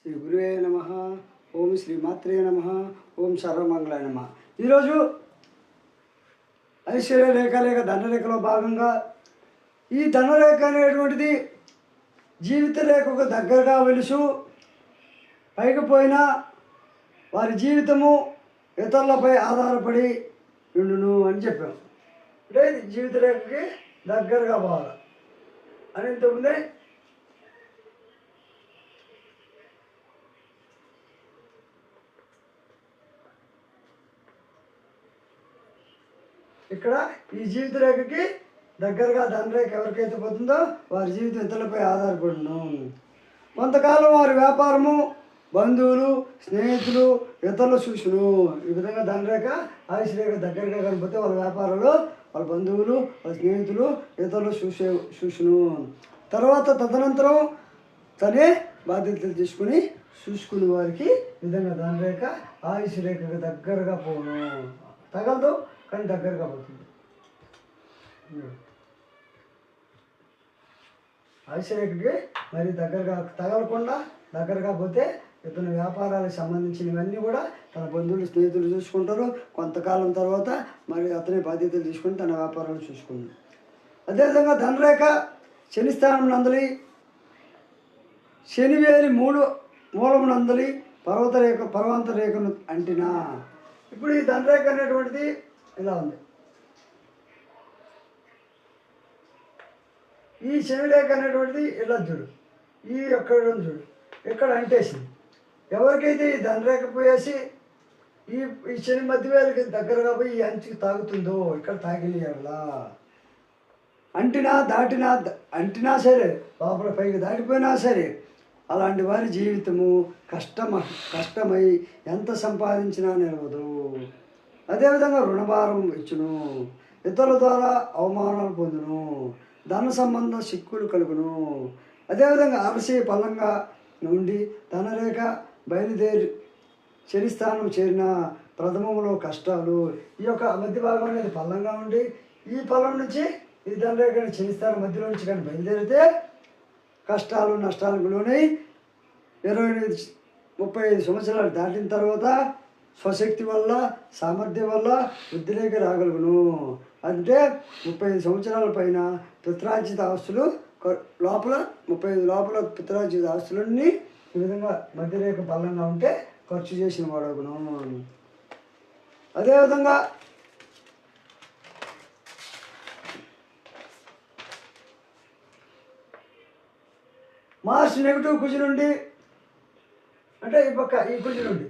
శ్రీ గురువే నమ. ఓం శ్రీ మాత్రే నమ. ఓం సర్వమంగళాయ నమ. ఈరోజు ఐశ్వర్య రేఖ లేక ధనరేఖలో భాగంగా ఈ ధనరేఖ అనేటువంటిది జీవిత రేఖకు దగ్గరగా వెలుసు పైకిపోయినా వారి జీవితము ఇతరులపై ఆధారపడి ఉండును అని చెప్పాం. అంటే ఇది జీవిత రేఖకి దగ్గరగా పోవాలి అని ఇంతకుముందే ఇక్కడ ఈ జీవిత రేఖకి దగ్గరగా ధనరేఖ ఎవరికైతే పోతుందో వారి జీవితం ఇతరులపై ఆధారపడును. కొంతకాలం వారి వ్యాపారము బంధువులు స్నేహితులు ఇతరులు చూసును. ఈ విధంగా ధనరేఖ ఆయుష్ రేఖ దగ్గరగా కనిపితే వాళ్ళ వ్యాపారాలు వాళ్ళ బంధువులు వాళ్ళ స్నేహితులు ఇతరులు చూసును. తర్వాత తదనంతరం తనే బాధ్యతలు తీసుకుని చూసుకునే వారికి విధంగా ధనరేఖ ఆయుష్ రేఖకు దగ్గరగా పోను. తగలదు కానీ దగ్గరగా పోతుంది. ఆయుష్ రేఖకి మరి దగ్గరగా తగలకుండా దగ్గరగా పోతే ఇతని వ్యాపారాలకు సంబంధించినవన్నీ కూడా తన బంధువులు స్నేహితులు చూసుకుంటారు. కొంతకాలం తర్వాత మరి అతని బాధ్యతలు తీసుకుని తన వ్యాపారాలు చూసుకుంటారు. అదేవిధంగా ధనరేఖ శని స్థానం నందలి శనివేలి మూలము నందలి పర్వంత రేఖను అంటినా. ఇప్పుడు ఈ ధనరేఖ అనేటువంటిది ఇలా ఉంది. ఈ శని రేఖ అనేటువంటిది ఇలా చూడు, ఈ ఎక్కడ చూడు ఇక్కడ అంటేసింది. ఎవరికైతే ఈ ధనరేఖ పోయేసి ఈ శని మధ్య వేలకి దగ్గరగా పోయి ఈ అంచుకి తాగుతుందో ఇక్కడ తాగినలా అంటినా సరే లోపల పైకి దాటిపోయినా సరే అలాంటి వారి జీవితము కష్టమై ఎంత సంపాదించినా నిలవదు. అదేవిధంగా రుణభారం ఇచ్చును, ఇతరుల ద్వారా అవమానాలు పొందును, ధన సంబంధ చిక్కులు కలుగును. అదేవిధంగా ఆలస్య పల్లంగా నుండి ధనరేఖ బయలుదేరి శనిస్థానం చేరిన ప్రథమంలో కష్టాలు. ఈ యొక్క మధ్య భాగం అనేది పల్లంగా ఉండి ఈ పల్లం నుంచి ఈ ధనరేఖ శనిస్థానం మధ్యలో నుంచి కానీ బయలుదేరితే కష్టాలు నష్టాలకు లోనై 25-35 సంవత్సరాలు దాటిన తర్వాత స్వశక్తి వల్ల సామర్థ్యం వల్ల వృద్ధిలోకి రాగలుగును. అంటే 35 సంవత్సరాల పైన పిత్రార్జిత ఆస్తులు లోపల 35 లోపల పిత్రార్జిత ఆస్తులన్నీ ఈ విధంగా మధ్యరేఖ బలంగా ఉంటే ఖర్చు చేసిన వాడగును. అదేవిధంగా మార్స్ నెగిటివ్ కుజి నుండి అంటే ఈ పక్క ఈ కుజి నుండి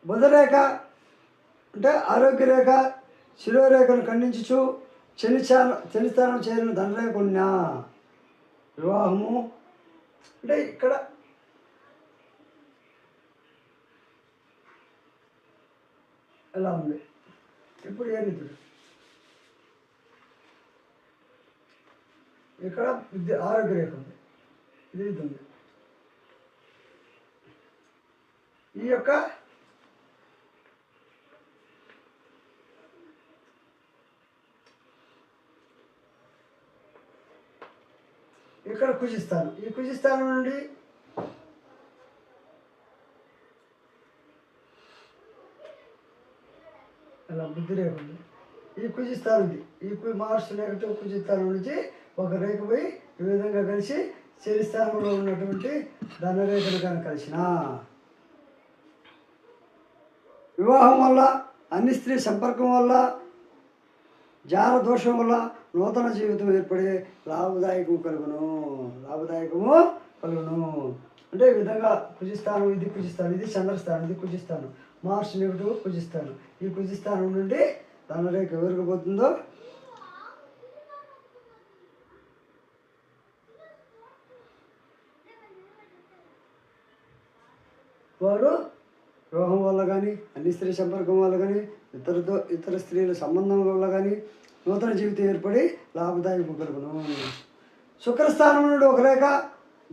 బుధరేఖ అంటే ఆరోగ్య రేఖ శిరోరేఖను ఖండించు శనిస్థానం చేరిన ధనరేఖ ఉన్నా వివాహము అంటే ఇక్కడ ఎలా ఉంది. ఇప్పుడు ఏనిది ఇక్కడ ఆరోగ్య రేఖ ఉంది, ఇది ఉంది. ఈ యొక్క ఇక్కడ కుజిస్తాను, ఈ కుజిస్తానం నుండి అలా బుద్ధి రేఖ ఉంది. ఈ కుజిస్తానం ఉంది, ఈ మార్స్ నెగటివ్ కుజిస్తానం నుంచి ఒక రేఖ పోయి ఈ విధంగా కలిసి శని స్థానంలో ఉన్నటువంటి ధనరేఖను కానీ కలిసిన వివాహం వల్ల అన్ని స్త్రీ సంపర్కం వల్ల జార దోషం వల్ల నూతన జీవితం ఏర్పడే లాభదాయకము కలుగును. అంటే ఈ విధంగా కుజిస్తాను, ఇది కుజిస్తాను, ఇది చంద్రస్థానం, ఇది కుజిస్తాను, మార్స్ నెగిటివ్ కుజిస్తాను. ఈ కుజిస్తానం నుండి ధనరేఖ ఎవరికి పోతుందో వారు వివాహం వల్ల కానీ అన్ని స్త్రీ సంపర్కం వల్ల కానీ ఇతర స్త్రీల సంబంధం వల్ల కానీ నూతన జీవితం ఏర్పడి లాభదాయకం కలుగును. శుక్రస్థానం నుండి ఒక రేఖ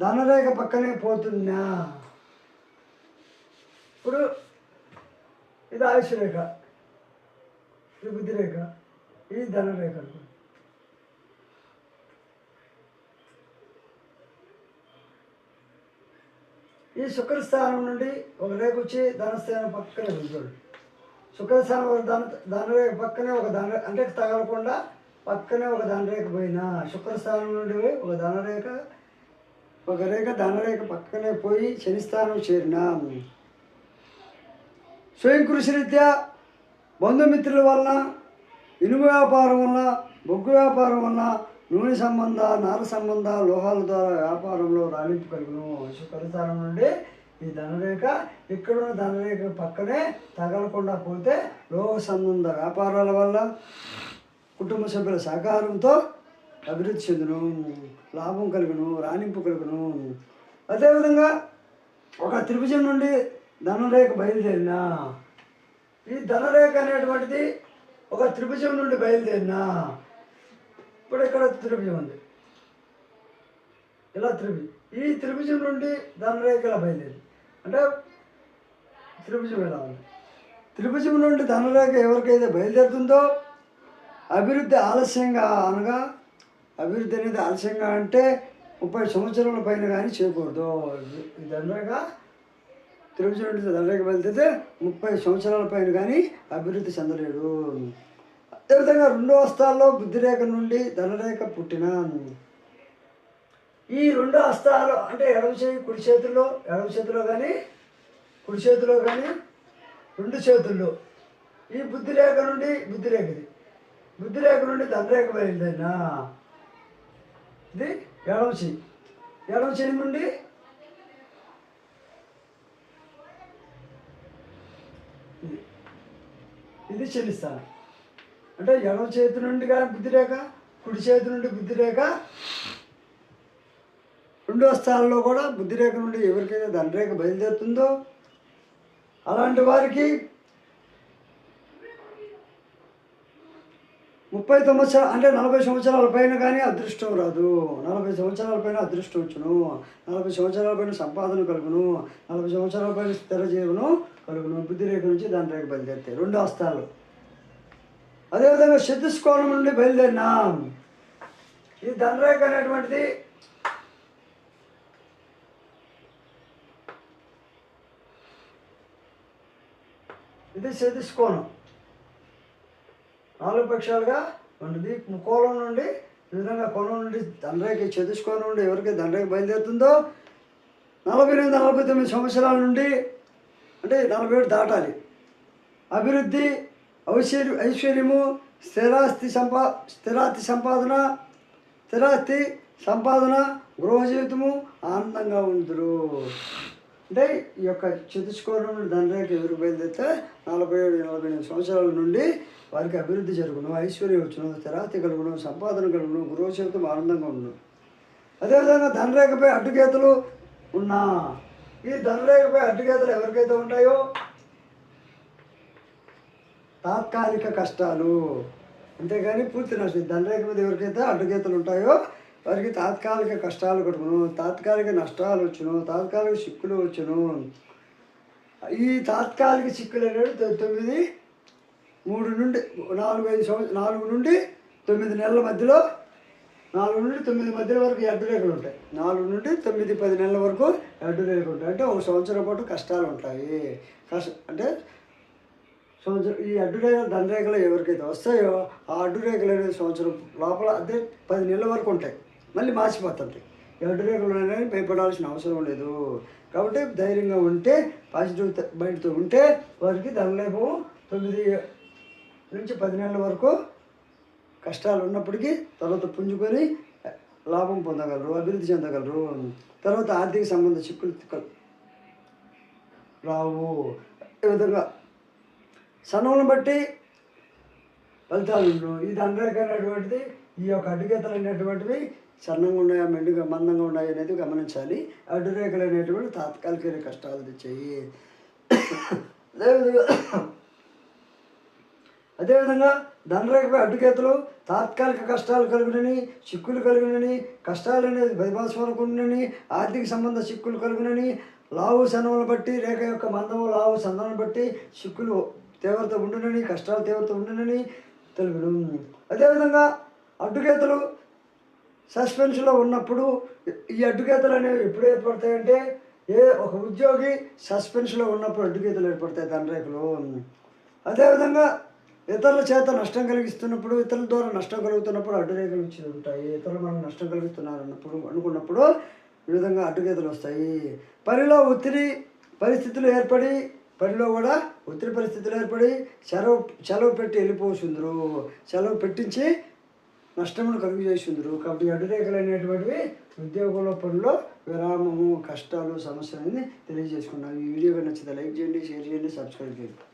ధనరేఖ పక్కనే పోతున్నా. ఇప్పుడు ఇది ఆయుష్ రేఖ, ఇది బుద్ధి రేఖ, ఇది ధనరేఖ. ఈ శుక్రస్థానం నుండి ఒక రేఖ వచ్చి ధనస్థానం పక్కనే చూడండి. శుక్రస్థానం ఒక ధనరేఖ పక్కనే ఒక అంటే తగలకుండా పక్కనే ఒక ధనరేఖ పోయినా శుక్రస్థానం నుండి ఒక ధనరేఖ పక్కనే పోయి శనిస్థానం చేరిన స్వయం కృషిరీత్యా బంధుమిత్రుల వలన, ఇనుము వ్యాపారం వలన, బొగ్గు వ్యాపారం వలన, నూనె సంబంధ, నార సంబంధ, లోహాల ద్వారా వ్యాపారంలో రాణింపు కలుగును. శుక్రస్థానం నుండి ఈ ధనరేఖ ఇక్కడున్న ధనరేఖ పక్కనే తగలకుండా పోతే లోహ సంబంధ వ్యాపారాల వల్ల కుటుంబ సభ్యుల సహకారంతో అభివృద్ధి చెందును, లాభం కలుగును, రాణింపు కలుగును. అదేవిధంగా ఒక త్రిభుజం నుండి ధనరేఖ బయలుదేరిన ఈ ధనరేఖ అనేటువంటిది ఒక త్రిభుజం నుండి బయలుదేరిన ఇప్పుడు ఇక్కడ త్రిభుజం ఉంది, ఇలా ఈ త్రిభుజం నుండి ధనరేఖ ఇలా బయలుదేరి అంటే త్రిభుజం ఎలా ఉంది. త్రిభుజం నుండి ధనరేఖ ఎవరికైతే బయలుదేరుతుందో అభివృద్ధి ఆలస్యంగా, అనగా అభివృద్ధి అనేది ఆలస్యంగా అంటే 30 సంవత్సరాల పైన కానీ చేయకూడదు. ఈ ధనరేఖ త్రిభుజం నుండి ధనరేఖ బయలుదేరితే 30 సంవత్సరాల పైన కానీ అభివృద్ధి చెందలేడు. అదేవిధంగా 2వ హస్తాల్లో బుద్ధిరేఖ నుండి ధనరేఖ పుట్టిన ఈ 2 హస్తాలు అంటే ఎడమ చేతిలో కానీ కుడి చేతిలో కానీ 2 చేతుల్లో ఈ బుద్ధిరేఖ నుండి ధనరేఖ బయలుదేరిన ఇది ఎడమ చేయి నుండి ఇది చెల్లిస్తాను అంటే ఎడమ చేతి నుండి కానీ బుద్ధిరేఖ, కుడి చేతి నుండి బుద్ధిరేఖ, 2వ స్థానంలో కూడా బుద్ధిరేఖ నుండి ఎవరికైతే ధనరేఖ బయలుదేరుతుందో అలాంటి వారికి 30 సంవత్సరాలు అంటే 40 సంవత్సరాల పైన కానీ అదృష్టం రాదు. 40 సంవత్సరాల పైన అదృష్టం వచ్చును, 40 సంవత్సరాల పైన సంపాదన కలుగును, 40 సంవత్సరాల పైన స్థిర జీవనం కలుగును. బుద్ధిరేఖ నుంచి ధనరేఖ బయలుదేరుతాయి 2 హస్తాలు. అదేవిధంగా చతుష్కోణం నుండి బయలుదేరిన ఈ ధనరేఖ అనేటువంటిది ఇది చతుష్కోణం 4 పక్షాలుగా ఉంటుంది. కోణం నుండి ఈ విధంగా కోణం నుండి ధనరేఖ చతుష్కోణం నుండి ఎవరికి ధనరేఖ బయలుదేరుతుందో 48-49 సంవత్సరాల నుండి అంటే 47 దాటాలి. అభివృద్ధి, ఐశ్వర్యము, స్థిరాస్తి సంపాదన, గృహ జీవితము ఆనందంగా ఉందరు. అంటే ఈ యొక్క చతుష్కోణం నుండి ధనరేఖ ఎవరికి బయలుదేరితే 47-48 సంవత్సరాల నుండి వారికి అభివృద్ధి జరుగును, ఐశ్వర్యం వచ్చును, స్థిరాస్తి కలుగును, సంపాదన కలుగును, గృహ జీవితం ఆనందంగా ఉండును. అదేవిధంగా ధనరేఖపై అడ్డుగీతలు ఉన్నా ఈ ధనరేఖపై అడ్డుగీతలు ఎవరికైతే ఉంటాయో తాత్కాలిక కష్టాలు, అంతేగాని పూర్తి నష్టం. ధనరేఖ మీద ఎవరికైతే అడ్డుగీతలు ఉంటాయో వారికి తాత్కాలిక కష్టాలు కట్టుకును, తాత్కాలిక నష్టాలు వచ్చును, తాత్కాలిక చిక్కులు వచ్చును. ఈ తాత్కాలిక చిక్కులు అనేవి 4 నుండి 9 నెలల మధ్యలో 4 నుండి 9 మధ్యలో వరకు అడ్డురేఖలు ఉంటాయి. 4 నుండి 9-10 నెలల వరకు అడ్డురేఖలు ఉంటాయి. అంటే 1 సంవత్సరం పాటు కష్టాలు ఉంటాయి. అంటే సంవత్సరం ఈ అడ్డురేఖలు ధనరేఖలు ఎవరికైతే వస్తాయో ఆ అడ్డురేఖలు అనేది సంవత్సరం లోపల అదే 10 నెలల వరకు ఉంటాయి, మళ్ళీ మార్చిపోతుంటాయి. ఈ అడ్డురేఖలు అనేది భయపడాల్సిన అవసరం లేదు. కాబట్టి ధైర్యంగా ఉంటే, పాజిటివ్ మైండ్తో ఉంటే వారికి ధనరేఖం 9 నుంచి 10 నెలల వరకు కష్టాలు ఉన్నప్పటికీ తర్వాత పుంజుకొని లాభం పొందగలరు, అభివృద్ధి చెందగలరు. తర్వాత ఆర్థిక సంబంధ చిక్కులు రావు. ఈ విధంగా సన్నులను బట్టి ఫలితాలు ఉండవు. ఈ ధనరేఖ అనేటువంటిది ఈ యొక్క అడ్డుగీతలు అనేటువంటివి సన్నంగా ఉన్నాయా, మెండుగా మందంగా ఉన్నాయా అనేది గమనించాలి. అడ్డురేఖలు అనేటువంటి తాత్కాలిక కష్టాలు తెచ్చాయి. అదేవిధంగా ధనరేఖపై అడ్డుగీతలు తాత్కాలిక కష్టాలు కలుగునని, చిక్కులు కలుగునని, కష్టాలు అనేది భయభాస్వరకుండాని, ఆర్థిక సంబంధ చిక్కులు కలుగునని, లావు సన్నములను బట్టి రేఖ యొక్క మందము లావు సన్నములను బట్టి చిక్కులు తీవ్రత ఉండునని, కష్టాలు తీవ్రత ఉండునని తెలుగును. అదేవిధంగా అడ్డుగీతలు సస్పెన్స్లో ఉన్నప్పుడు ఈ అడ్డుగీతలు అనేవి ఎప్పుడు ఏర్పడతాయంటే ఒక ఉద్యోగి సస్పెన్స్లో ఉన్నప్పుడు అడ్డుగీతలు ఏర్పడతాయి ధనరేఖలు. అదేవిధంగా ఇతరుల చేత నష్టం కలిగిస్తున్నప్పుడు, ఇతరుల ద్వారా నష్టం కలుగుతున్నప్పుడు అడ్డురేఖలు వచ్చి ఉంటాయి. ఇతరులు మనం నష్టం కలుగుతున్నారు అన్నప్పుడు అనుకున్నప్పుడు ఈ విధంగా అడ్డుగీతలు వస్తాయి. పనిలో ఒత్తిడి పరిస్థితులు ఏర్పడి, పనిలో కూడా ఒత్తిడి పరిస్థితులు ఏర్పడి సెలవు పెట్టి వెళ్ళిపోతుందరు, సెలవు పెట్టించి నష్టమును కలుగు చేసిందరు. కాబట్టి అడ్డురేఖలు అనేటువంటివి ఉద్యోగంలో పనిలో విరామము, కష్టాలు, సమస్యలు అనేది తెలియజేసుకున్నాను. ఈ వీడియో నచ్చితే లైక్ చేయండి, షేర్ చేయండి, సబ్స్క్రైబ్ చేయండి.